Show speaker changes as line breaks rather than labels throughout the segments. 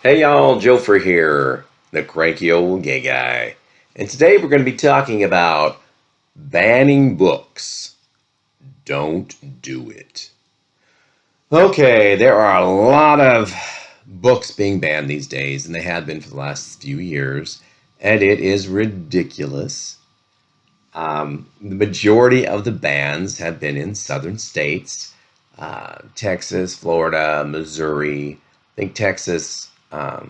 Hey y'all, Jofer here, the cranky old gay guy. And today we're going to be talking about banning books. Don't do it. Okay, there are a lot of books being banned these days, and they have been for the last few years, and it is ridiculous. The majority of the bans have been in southern states, Texas, Florida, Missouri. I think Texas. I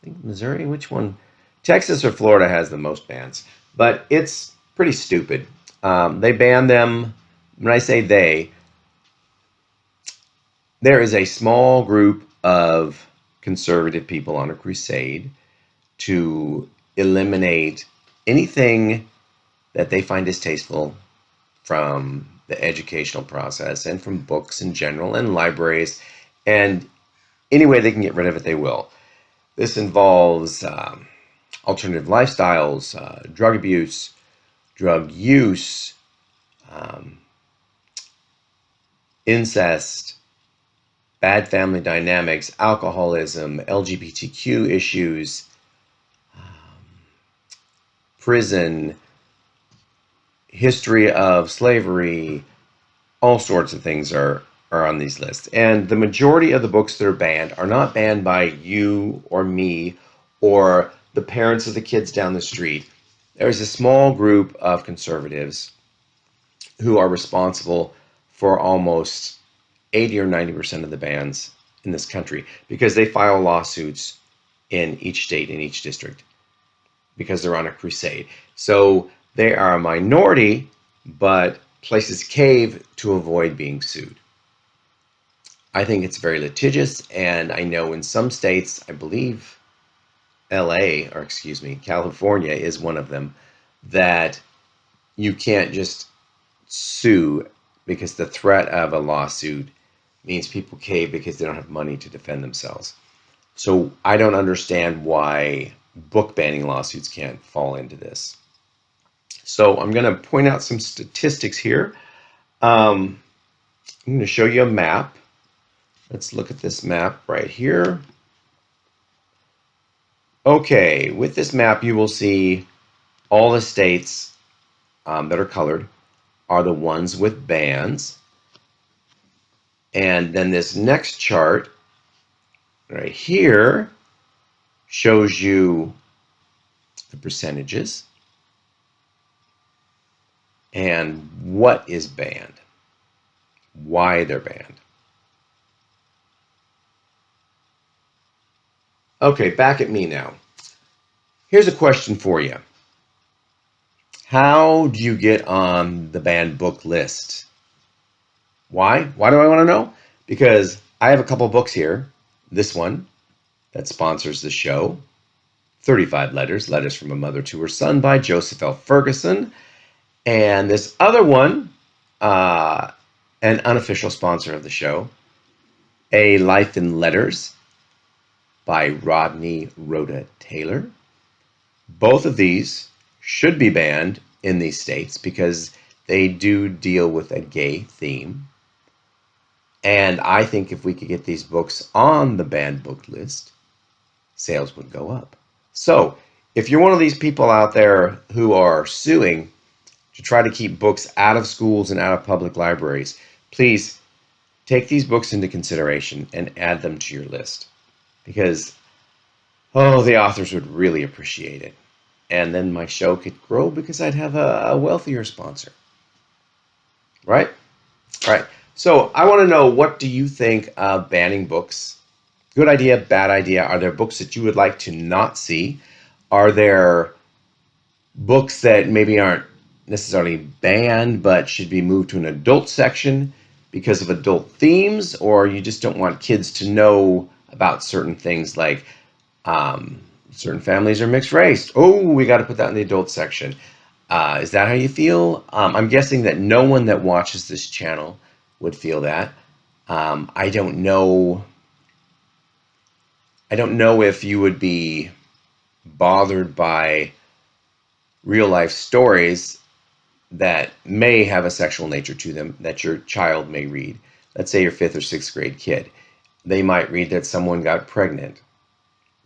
think Missouri, which one? Texas or Florida has the most bans, but it's pretty stupid. They ban them. When I say they, there is a small group of conservative people on a crusade to eliminate anything that they find distasteful from the educational process and from books in general and libraries. And any way they can get rid of it, they will. This involves alternative lifestyles, drug abuse, drug use, um, incest, bad family dynamics, alcoholism, LGBTQ issues, prison, history of slavery, all sorts of things are on these lists. And the majority of the books that are banned are not banned by you or me or the parents of the kids down the street. There's a small group of conservatives who are responsible for almost 80 or 90% of the bans in this country because they file lawsuits in each state, in each district, because they're on a crusade. So they are a minority, but places cave to avoid being sued. I think it's very litigious, and I know in some states, I believe LA, or excuse me, California is one of them, that you can't just sue because the threat of a lawsuit means people cave because they don't have money to defend themselves. So I don't understand why book banning lawsuits can't fall into this. So I'm going to point out some statistics here. I'm going to show you a map. Let's look at this map right here. Okay, with this map, you will see all the states that are colored are the ones with bans. And then this next chart right here shows you the percentages and what is banned, why they're banned. Okay, back at me now. Here's a question for you. How do you get on the banned book list? Why? Why do I want to know? Because I have a couple books here. This one that sponsors the show, 35 Letters, Letters from a Mother to Her Son by Joseph L. Ferguson. And this other one, an unofficial sponsor of the show, A Life in Letters by Rodney Rhoda Taylor. Both of these should be banned in these states because they do deal with a gay theme. And I think if we could get these books on the banned book list, sales would go up. So if you're one of these people out there who are suing to try to keep books out of schools and out of public libraries, please take these books into consideration and add them to your list because, oh, the authors would really appreciate it. And then my show could grow because I'd have a wealthier sponsor. Right? Right. So I want to know, what do you think of banning books? Good idea, bad idea? Are there books that you would like to not see? Are there books that maybe aren't necessarily banned but should be moved to an adult section because of adult themes, or you just don't want kids to know about certain things like certain families are mixed race? Oh, we got to put that in the adult section. Is that how you feel? I'm guessing that no one that watches this channel would feel that. I don't know. I don't know if you would be bothered by real life stories that may have a sexual nature to them that your child may read. Let's say your 5th or 6th grade kid. They might read that someone got pregnant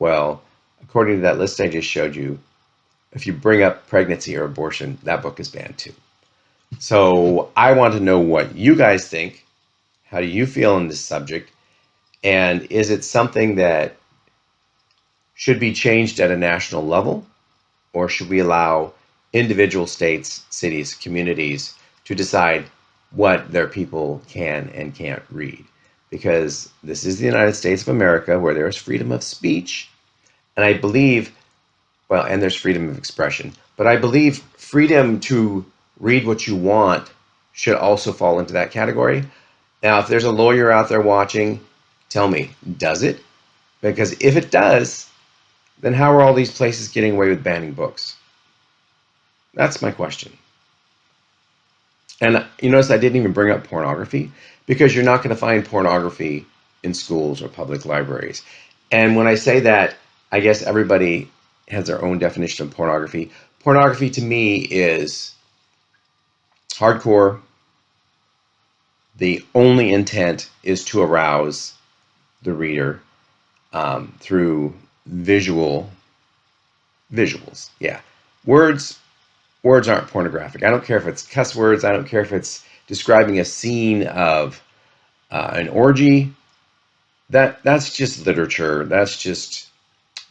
Well, according to that list I just showed you, if you bring up pregnancy or abortion, that book is banned too. So I want to know what you guys think. How do you feel on this subject? And is it something that should be changed at a national level? Or should we allow individual states, cities, communities to decide what their people can and can't read? Because this is the United States of America, where there is freedom of speech. And I believe, well, and there's freedom of expression, but I believe freedom to read what you want should also fall into that category. Now, if there's a lawyer out there watching, tell me, does it? Because if it does, then how are all these places getting away with banning books? That's my question. And you notice I didn't even bring up pornography, because you're not going to find pornography in schools or public libraries. And when I say that, I guess everybody has their own definition of pornography. Pornography to me is hardcore. The only intent is to arouse the reader through visuals. Yeah, words aren't pornographic. I don't care if it's cuss words. I don't care if it's describing a scene of an orgy. That's just literature. That's just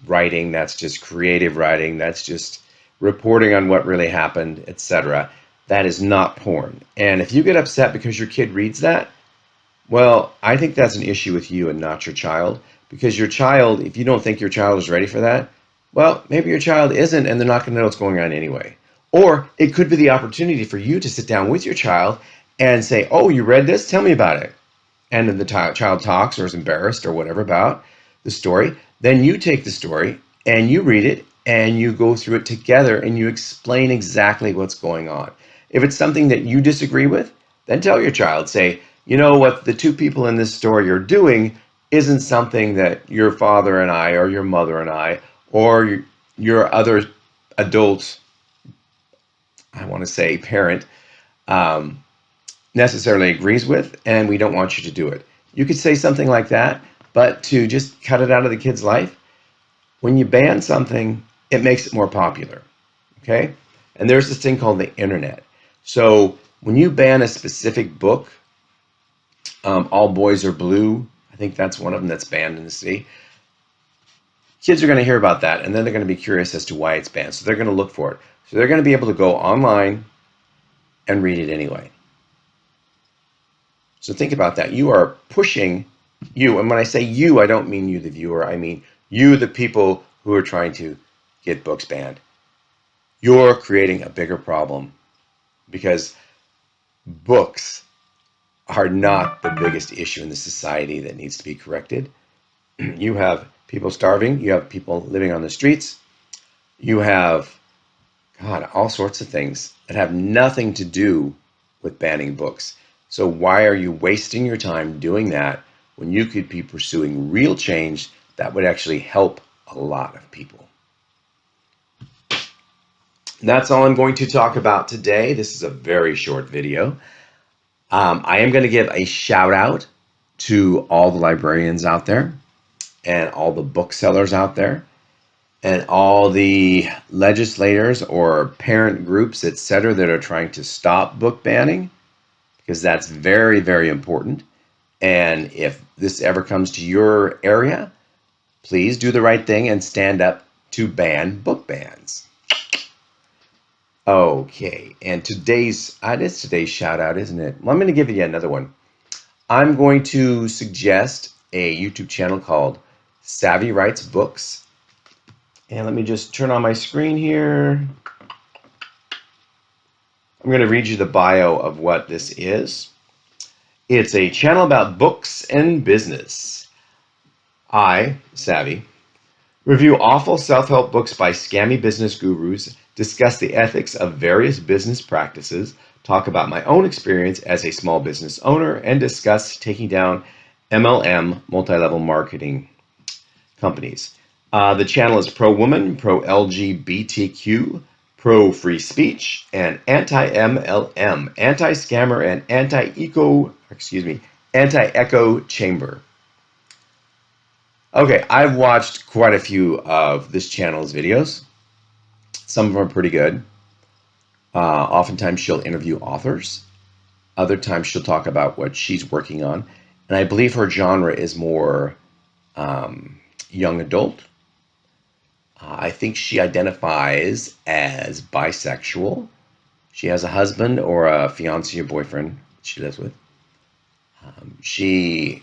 writing. That's just creative writing. That's just reporting on what really happened, etc. That is not porn. And if you get upset because your kid reads that, well, I think that's an issue with you and not your child. Because your child, if you don't think your child is ready for that, well, maybe your child isn't, and they're not going to know what's going on anyway. Or it could be the opportunity for you to sit down with your child and say, oh, you read this? Tell me about it. And then the child talks or is embarrassed or whatever about the story. Then you take the story and you read it and you go through it together and you explain exactly what's going on. If it's something that you disagree with, then tell your child, say, you know what the two people in this story are doing isn't something that your father and I or your mother and I or your other adult, I want to say parent, necessarily agrees with, and we don't want you to do it. You could say something like that, but to just cut it out of the kid's life, when you ban something, it makes it more popular, okay? And there's this thing called the internet. So when you ban a specific book, All Boys Are Blue, I think that's one of them that's banned in the city. Kids are going to hear about that, and then they're going to be curious as to why it's banned. So they're going to look for it. So they're going to be able to go online and read it anyway. So think about that. You are pushing you. And when I say you, I don't mean you, the viewer. I mean you, the people who are trying to get books banned. You're creating a bigger problem because books are not the biggest issue in the society that needs to be corrected. You have people starving. You have people living on the streets. You have, God, all sorts of things that have nothing to do with banning books. So why are you wasting your time doing that when you could be pursuing real change that would actually help a lot of people? That's all I'm going to talk about today. This is a very short video. I am going to give a shout out to all the librarians out there and all the booksellers out there and all the legislators or parent groups, etc., that are trying to stop book banning, because that's very, very important. And if this ever comes to your area, please do the right thing and stand up to ban book bans. Okay, and today's shout out, isn't it? Well, I'm going to give you another one. I'm going to suggest a YouTube channel called Savy Writes Books. And let me just turn on my screen here. I'm going to read you the bio of what this is. It's a channel about books and business. I, Savy, review awful self-help books by scammy business gurus, discuss the ethics of various business practices, talk about my own experience as a small business owner, and discuss taking down MLM, multi-level marketing companies. The channel is pro-woman, pro-LGBTQ, pro-free speech, and anti-MLM, anti-scammer, and anti-echo chamber. Okay, I've watched quite a few of this channel's videos. Some of them are pretty good. Oftentimes she'll interview authors. Other times she'll talk about what she's working on. And I believe her genre is more young adult. I think she identifies as bisexual. She has a husband or a fiance or boyfriend she lives with. She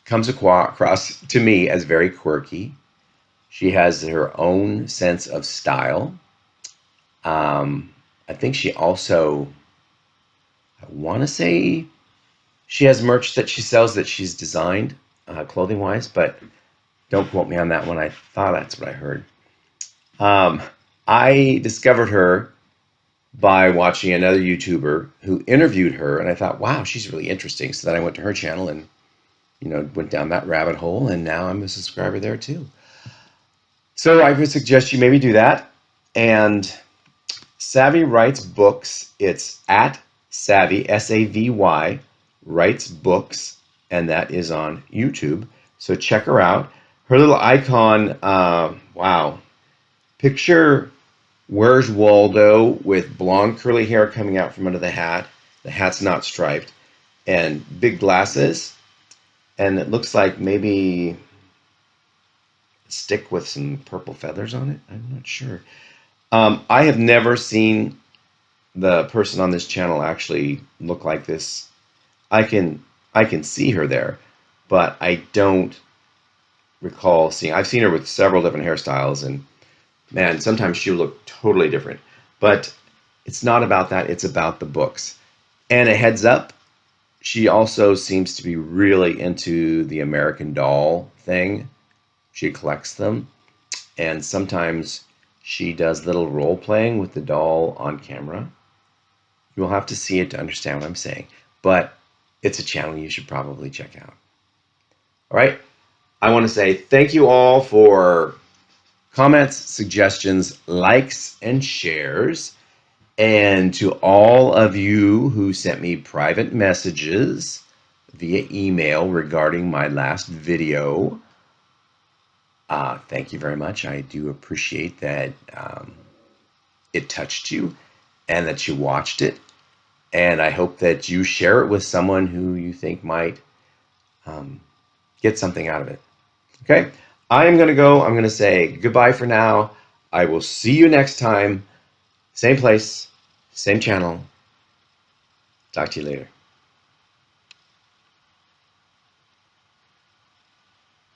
comes across to me as very quirky. She has her own sense of style. I think she also, I want to say she has merch that she sells that she's designed, clothing wise, but don't quote me on that one. I thought that's what I heard. I discovered her by watching another YouTuber who interviewed her, and I thought, wow, she's really interesting. So then I went to her channel and, went down that rabbit hole, and now I'm a subscriber there too. So I would suggest you maybe do that. And Savy writes books. It's at Savy, Savy, writes books, and that is on YouTube. So check her out. Her little icon, wow. Picture Where's Waldo with blonde curly hair coming out from under the hat. The hat's not striped. And big glasses. And it looks like maybe a stick with some purple feathers on it. I'm not sure. I have never seen the person on this channel actually look like this. I can see her there, but I don't recall seeing. I've seen her with several different hairstyles, and man, sometimes she'll look totally different. But it's not about that. It's about the books. And a heads up, she also seems to be really into the American Doll thing. She collects them, and sometimes she does little role playing with the doll on camera. You'll have to see it to understand what I'm saying, but it's a channel you should probably check out. All right. I want to say thank you all for comments, suggestions, likes, and shares. And to all of you who sent me private messages via email regarding my last video, thank you very much. I do appreciate that it touched you and that you watched it. And I hope that you share it with someone who you think might get something out of it. Okay, I am going to go. I'm going to say goodbye for now. I will see you next time. Same place, same channel. Talk to you later.